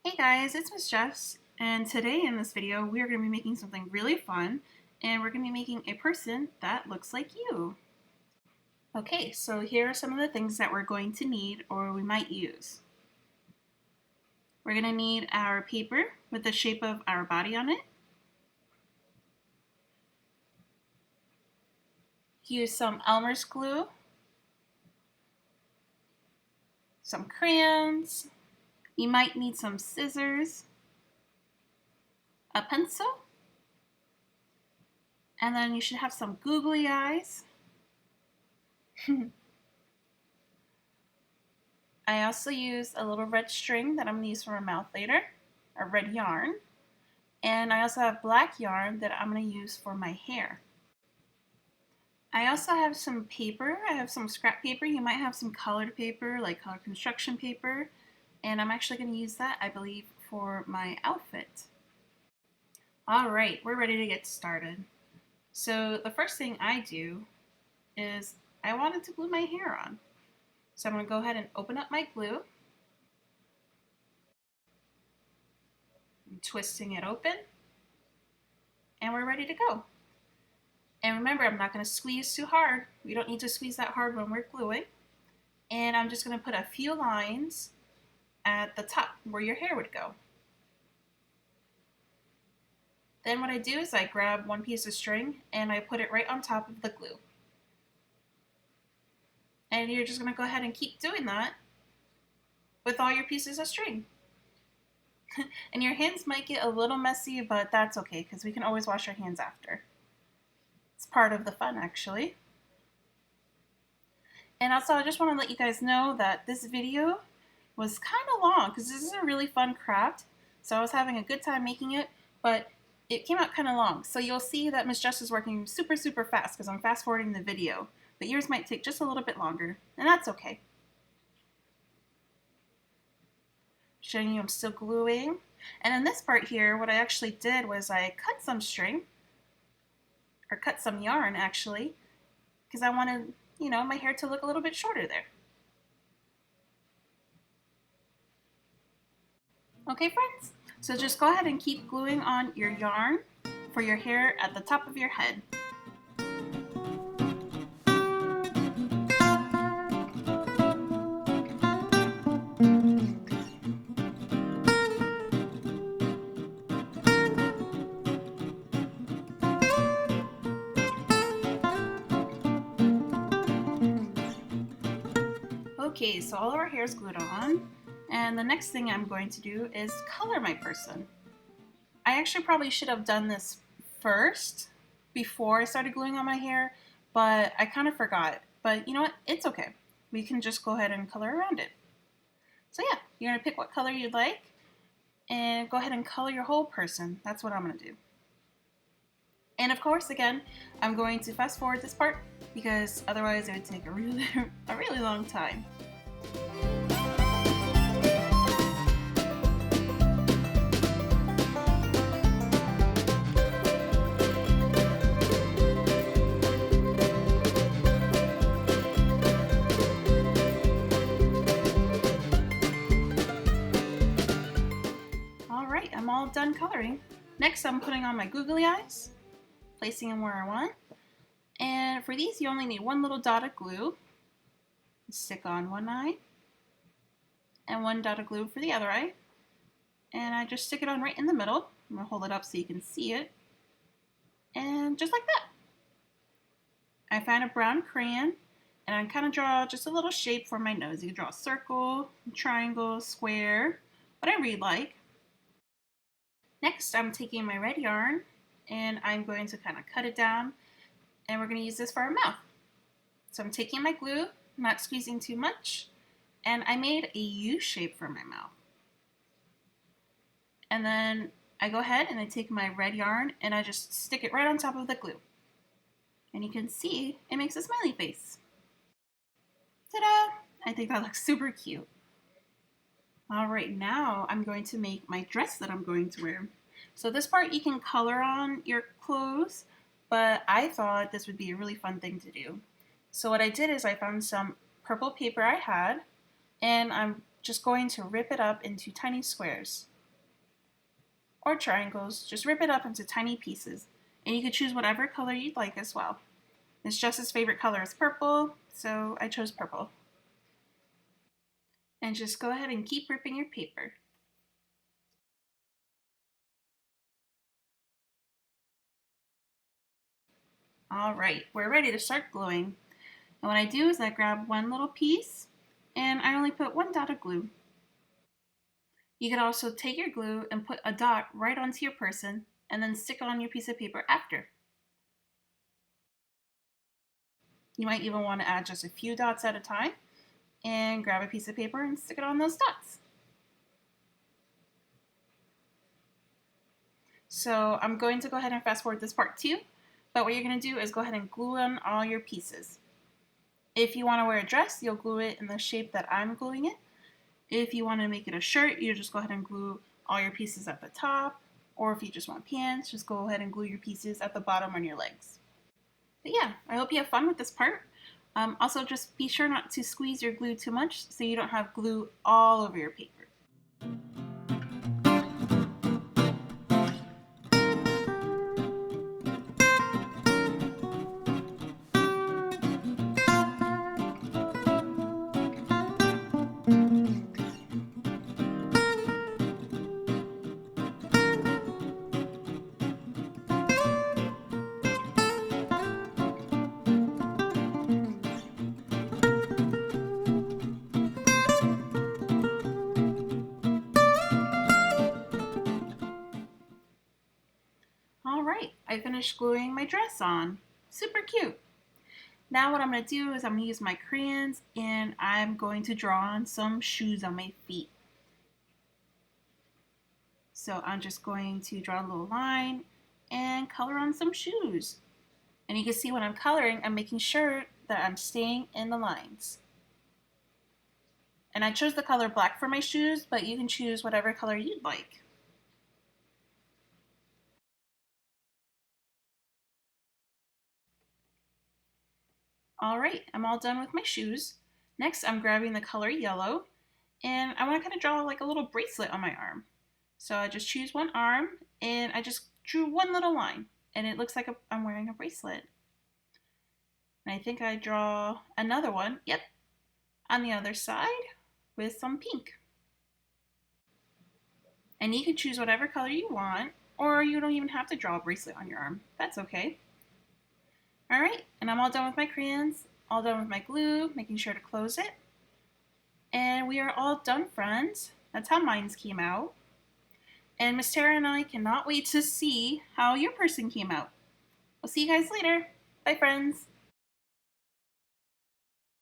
Hey guys, it's Miss Jess, and today in this video we are going to be making something really fun, and we're going to be making a person that looks like you. Okay, so here are some of the things that we're going to need or we might use. We're going to need our paper with the shape of our body on it. Use some Elmer's glue, some crayons, you might need some scissors, a pencil, and then you should have some googly eyes. I also used a little red string that I'm going to use for my mouth later, a red yarn. And I also have black yarn that I'm going to use for my hair. I also have some paper. I have some scrap paper. You might have some colored paper, like colored construction paper. And I'm actually going to use that, I believe, for my outfit. Alright, we're ready to get started. So the first thing I do is I wanted to glue my hair on. So I'm going to go ahead and open up my glue. I'm twisting it open. And we're ready to go. And remember, I'm not going to squeeze too hard. We don't need to squeeze that hard when we're gluing. And I'm just going to put a few lines at the top where your hair would go. Then what I do is I grab one piece of string and I put it right on top of the glue. And you're just going to go ahead and keep doing that with all your pieces of string. And your hands might get a little messy, but that's okay because we can always wash our hands after. It's part of the fun, actually. And also, I just want to let you guys know that this video was kind of long because this is a really fun craft. So I was having a good time making it, but it came out kind of long. So you'll see that Miss Jess is working super fast because I'm fast forwarding the video. But yours might take just a little bit longer, and that's okay. Showing you I'm still gluing. And in this part here, what I actually did was I cut some string, or cut some yarn actually, because I wanted, my hair to look a little bit shorter there. Okay friends, so just go ahead and keep gluing on your yarn for your hair at the top of your head. Okay, so all of our hair is glued on, and the next thing I'm going to do is color my person. I actually probably should have done this first before I started gluing on my hair, but I kind of forgot. But you know what? It's okay. We can just go ahead and color around it. So yeah, you're going to pick what color you'd like and go ahead and color your whole person. That's what I'm going to do. And of course, again, I'm going to fast forward this part because otherwise it would take a really long time. Alright, I'm all done coloring. Next, I'm putting on my googly eyes, placing them where I want. And for these, you only need one little dot of glue. Stick on one eye, and one dot of glue for the other eye. And I just stick it on right in the middle. I'm going to hold it up so you can see it. And just like that. I find a brown crayon, and I kind of draw just a little shape for my nose. You can draw a circle, a triangle, square, whatever you'd like. Next, I'm taking my red yarn, and I'm going to kind of cut it down, and we're going to use this for our mouth. So I'm taking my glue, not squeezing too much, and I made a U shape for my mouth. And then I go ahead and I take my red yarn and I just stick it right on top of the glue. And you can see it makes a smiley face. Ta-da! I think that looks super cute. Alright, now I'm going to make my dress that I'm going to wear. So this part you can color on your clothes, but I thought this would be a really fun thing to do. So what I did is I found some purple paper I had, and I'm just going to rip it up into tiny squares. or triangles, just rip it up into tiny pieces. And you could choose whatever color you'd like as well. Miss Jess's favorite color is purple, so I chose purple. And just go ahead and keep ripping your paper. All right, we're ready to start gluing. And what I do is I grab one little piece and I only put one dot of glue. You could also take your glue and put a dot right onto your person and then stick it on your piece of paper after. You might even want to add just a few dots at a time and grab a piece of paper and stick it on those dots. So I'm going to go ahead and fast forward this part too, but what you're going to do is go ahead and glue on all your pieces. If you want to wear a dress, you'll glue it in the shape that I'm gluing it. If you want to make it a shirt, you just go ahead and glue all your pieces at the top. Or if you just want pants, just go ahead and glue your pieces at the bottom on your legs. But yeah, I hope you have fun with this part. Also, just be sure not to squeeze your glue too much so you don't have glue all over your paper. All right, I finished gluing my dress on. Super cute. Now what I'm going to do is I'm going to use my crayons and I'm going to draw on some shoes on my feet. So I'm just going to draw a little line and color on some shoes. And you can see when I'm coloring, I'm making sure that I'm staying in the lines. And I chose the color black for my shoes, but you can choose whatever color you'd like. All right, I'm all done with my shoes. Next, I'm grabbing the color yellow, and I want to kind of draw like a little bracelet on my arm. So I just choose one arm, and I just drew one little line, and it looks like I'm wearing a bracelet. And I think I draw another one, yep, on the other side with some pink. And you can choose whatever color you want, or you don't even have to draw a bracelet on your arm. That's okay. All right, and I'm all done with my crayons, all done with my glue, making sure to close it. And we are all done, friends. That's how mine came out. And Miss Tara and I cannot wait to see how your person came out. We'll see you guys later. Bye, friends.